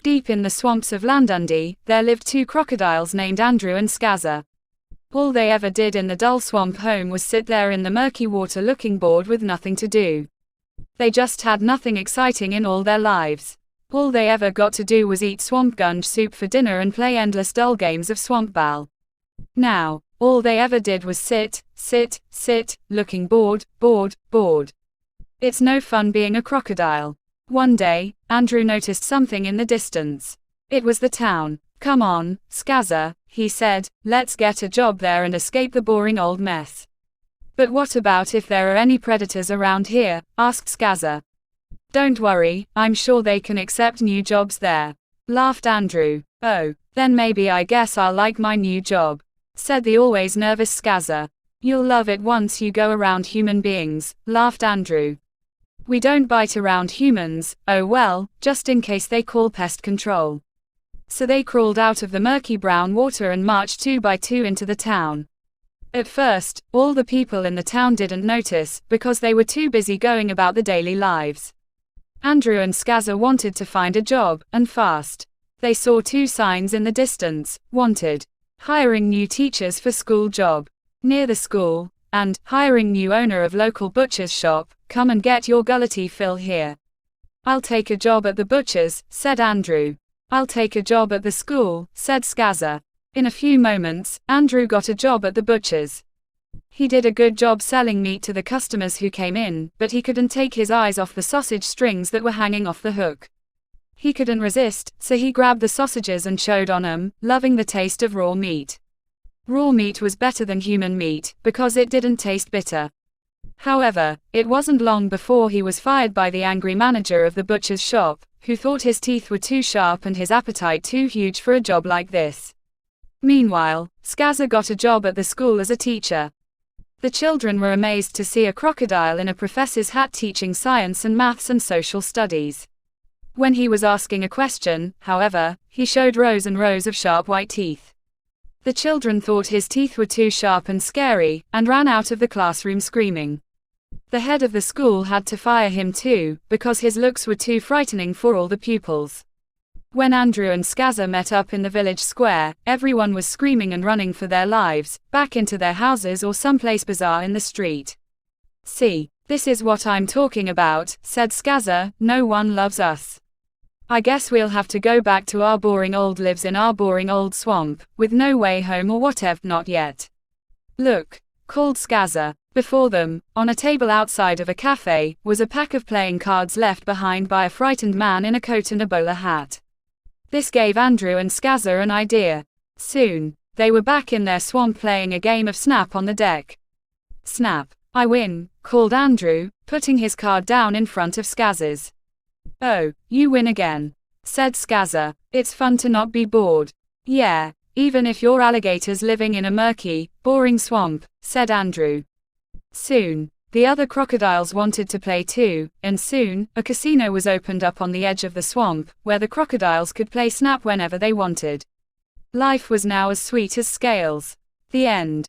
Deep in the swamps of Landundy, there lived two crocodiles named Andrew and Scazar. All they ever did in the dull swamp home was sit there in the murky water looking bored with nothing to do. They just had nothing exciting in all their lives. All they ever got to do was eat swamp gunge soup for dinner and play endless dull games of swamp ball. Now, all they ever did was sit, looking bored. It's no fun being a crocodile. One day, Andrew noticed something in the distance. It was the town. "Come on, Scazar," he said, "let's get a job there and escape the boring old mess." "But what about if there are any predators around here?" asked Scazar. "Don't worry, I'm sure they can accept new jobs there," laughed Andrew. "Oh, then maybe I guess I'll like my new job," said the always nervous Scazar. "You'll love it once you go around human beings," laughed Andrew. "We don't bite around humans." "Oh well, just in case they call pest control." So they crawled out of the murky brown water and marched 2 by 2 into the town. At first, all the people in the town didn't notice, because they were too busy going about their daily lives. Andrew and Scazar wanted to find a job, and fast. They saw 2 signs in the distance: "Wanted. Hiring new teachers for school job," near the school, and "Hiring new owner of local butcher's shop, come and get your gulletty fill here." "I'll take a job at the butcher's," said Andrew. "I'll take a job at the school," said Scazar. In a few moments, Andrew got a job at the butcher's. He did a good job selling meat to the customers who came in, but he couldn't take his eyes off the sausage strings that were hanging off the hook. He couldn't resist, so he grabbed the sausages and chewed on them, loving the taste of raw meat. Raw meat was better than human meat, because it didn't taste bitter. However, it wasn't long before he was fired by the angry manager of the butcher's shop, who thought his teeth were too sharp and his appetite too huge for a job like this. Meanwhile, Scazar got a job at the school as a teacher. The children were amazed to see a crocodile in a professor's hat teaching science and maths and social studies. When he was asking a question, however, he showed rows and rows of sharp white teeth. The children thought his teeth were too sharp and scary, and ran out of the classroom screaming. The head of the school had to fire him too, because his looks were too frightening for all the pupils. When Andrew and Scazar met up in the village square, everyone was screaming and running for their lives, back into their houses or someplace bizarre in the street. "See, this is what I'm talking about," said Scazar, "no one loves us. I guess we'll have to go back to our boring old lives in our boring old swamp, with no way home or whatever." "Not yet. Look," called Scazar. Before them, on a table outside of a cafe, was a pack of playing cards left behind by a frightened man in a coat and a bowler hat. This gave Andrew and Scazar an idea. Soon, they were back in their swamp playing a game of Snap on the deck. "Snap. I win," called Andrew, putting his card down in front of Scazar's. "Oh, you win again," said Scazar. "It's fun to not be bored." "Yeah, even if you're alligators living in a murky, boring swamp," said Andrew. Soon, the other crocodiles wanted to play too, and soon, a casino was opened up on the edge of the swamp, where the crocodiles could play Snap whenever they wanted. Life was now as sweet as scales. The end.